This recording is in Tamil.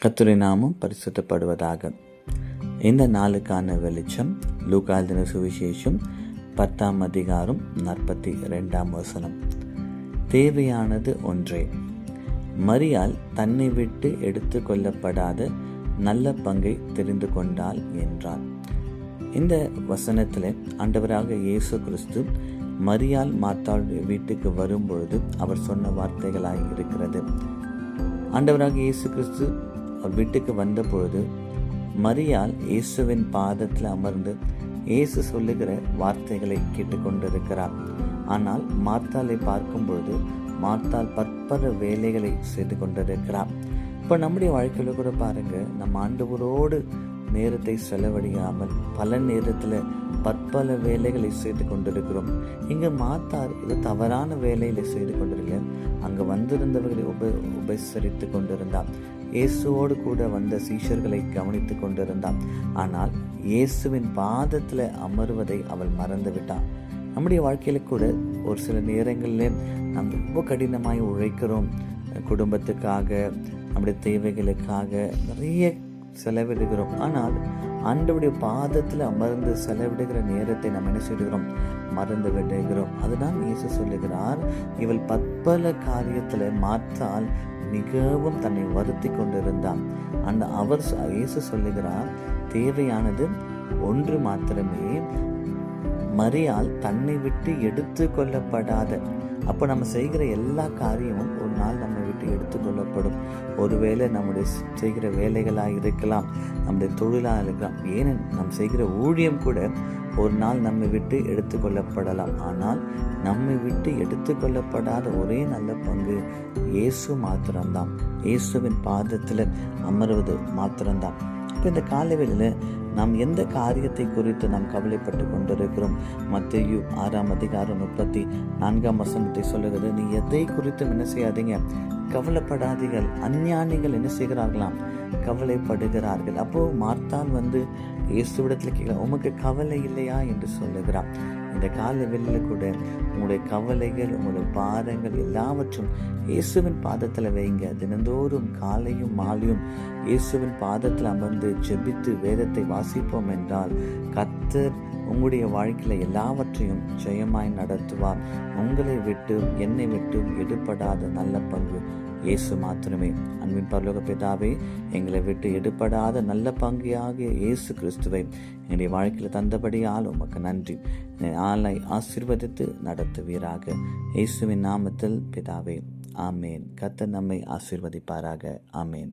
கர்த்தருடைய நாமம் பரிசுத்தப்படுவதாக. இந்த நாளுக்கான வெளிச்சம் லூக்கா எழுதின சுவிசேஷம் 10ஆம் அதிகாரம் 42ஆம் வசனம். தேவையானது ஒன்றே, மரியாள் தன்னை விட்டு எடுத்து கொள்ளப்படாத நல்ல பங்கை தெரிந்து கொண்டாள் என்றார். இந்த வசனத்தில் ஆண்டவராக இயேசு கிறிஸ்து மரியாள் மார்த்தாள் வீட்டுக்கு வரும்பொழுது அவர் சொன்ன வார்த்தைகளாய் இருக்கிறது. ஆண்டவராக இயேசு கிறிஸ்து அவர் வீட்டுக்கு வந்த பொழுது மரியாள் இயேசுவின் பாதத்தில் அமர்ந்து இயேசு சொல்லுகிற வார்த்தைகளை கேட்டுக்கொண்டிருக்கிறார். ஆனால் மார்த்தாளை பார்க்கும் பொழுது மார்த்தாள் பற்பல வேலைகளை செய்து கொண்டிருக்கிறார். இப்போ நம்முடைய வாழ்க்கையில கூட பாருங்க, நம்ம ஆண்டவரோடு நேரத்தை செலவழியாமல் பல நேரத்தில் பற்பல வேலைகளை செய்து கொண்டிருக்கிறோம். இங்கே மார்த்தாள் இது தவறான வேலைகளை செய்து கொண்டிருக்க, அங்கே வந்திருந்தவர்களை உபசரித்து கொண்டிருந்தார். இயேசுவோடு கூட வந்த சீஷர்களை கவனித்து கொண்டிருந்தார். ஆனால் இயேசுவின் பாதத்தில் அமர்வதை அவள் மறந்து விட்டாள். நம்முடைய வாழ்க்கையில கூட ஒரு சில நேரங்களில் நாம் ரொம்ப கடினமாய் உழைக்கிறோம். குடும்பத்துக்காக, நம்முடைய தேவைகளுக்காக நிறைய செலவிடுகிறோம். ஆனால் ஆண்டவருடைய பாதத்தில் அமர்ந்து செலவிடுகிற நேரத்தை நாம் என்ன செய்கிறோம்? மறந்து விடுகிறோம். அதுதான் இயேசு சொல்லுகிறார், இவள் பற்பல காரியத்தில் மாற்றால் மிகவும் தன்னை வருத்தி கொண்டிருந்தான். அவர் இயேசு சொல்லுகிறார், தேவையானது ஒன்று மாத்திரமே, மரியாள் தன்னை விட்டு எடுத்து கொள்ளப்படாத. அப்போ நம்ம செய்கிற எல்லா காரியமும் ஒரு நாள் நம்ம விட்டு எடுத்துக்கொள்ளப்படும். ஒருவேளை நம்முடைய செய்கிற வேலைகளாக இருக்கலாம், நம்முடைய தொழிலாக இருக்கலாம், ஏன் நம் செய்கிற ஊழியம் கூட ஒரு நாள் நம்மை விட்டு எடுத்துக்கொள்ளப்படலாம். ஆனால் நம்மை விட்டு எடுத்துக்கொள்ளப்படாத ஒரே நல்ல பங்கு இயேசு மாத்திரம்தான். இயேசுவின் பாதத்தில் அமர்வது மாத்திரம்தான். இப்போ இந்த காலவெளியில் நாம் எந்த காரியத்தை குறித்து நாம் கவலைப்பட்டு கொண்டிருக்கிறோம்? மத்தேயு 6ஆம் அதிகாரம் 34ஆம் வசனத்தை சொல்லுகிறது, நீ எதை குறித்தும் என்ன செய்யாதீங்க, கவலைப்படாதீர்கள். அஞ்ஞானிகள் என்ன செய்கிறார்களாம்? கவலைப்படுகிறார்கள். அப்போ மார்த்தாள் இயேசுவிடத்தில் கேட்கலாம், உமக்கு கவலை இல்லையா என்று சொல்லுகிறான். இந்த கால வெளியில் கூட உங்களுடைய கவலைகள், உங்களுடைய பாரங்கள் எல்லாவற்றும் இயேசுவின் பாதத்தில் வைங்க. தினந்தோறும் காலையும் மாலையும் இயேசுவின் பாதத்தில் அமர்ந்து ஜெபித்து வேதத்தை வாசிப்போம் என்றால் கர்த்தர் உங்களுடைய வாழ்க்கையில் எல்லாவற்றையும் ஜெயமாய் நடத்துவார். உங்களை விட்டு என்னை விட்டு எடுபடாத நல்ல பங்கு இயேசு மாத்திரமே. அன்பின் பரலோக பிதாவே, எங்களை விட்டு எடுபடாத நல்ல பங்கியாகிய இயேசு கிறிஸ்துவை என்னுடைய வாழ்க்கையில் தந்தபடியால் உமக்கு நன்றி. ஆளை ஆசீர்வதித்து நடத்துவீராக. இயேசுவின் நாமத்தில் பிதாவே, ஆமேன். கர்த்தர் நம்மை ஆசீர்வதிப்பாராக. ஆமேன்.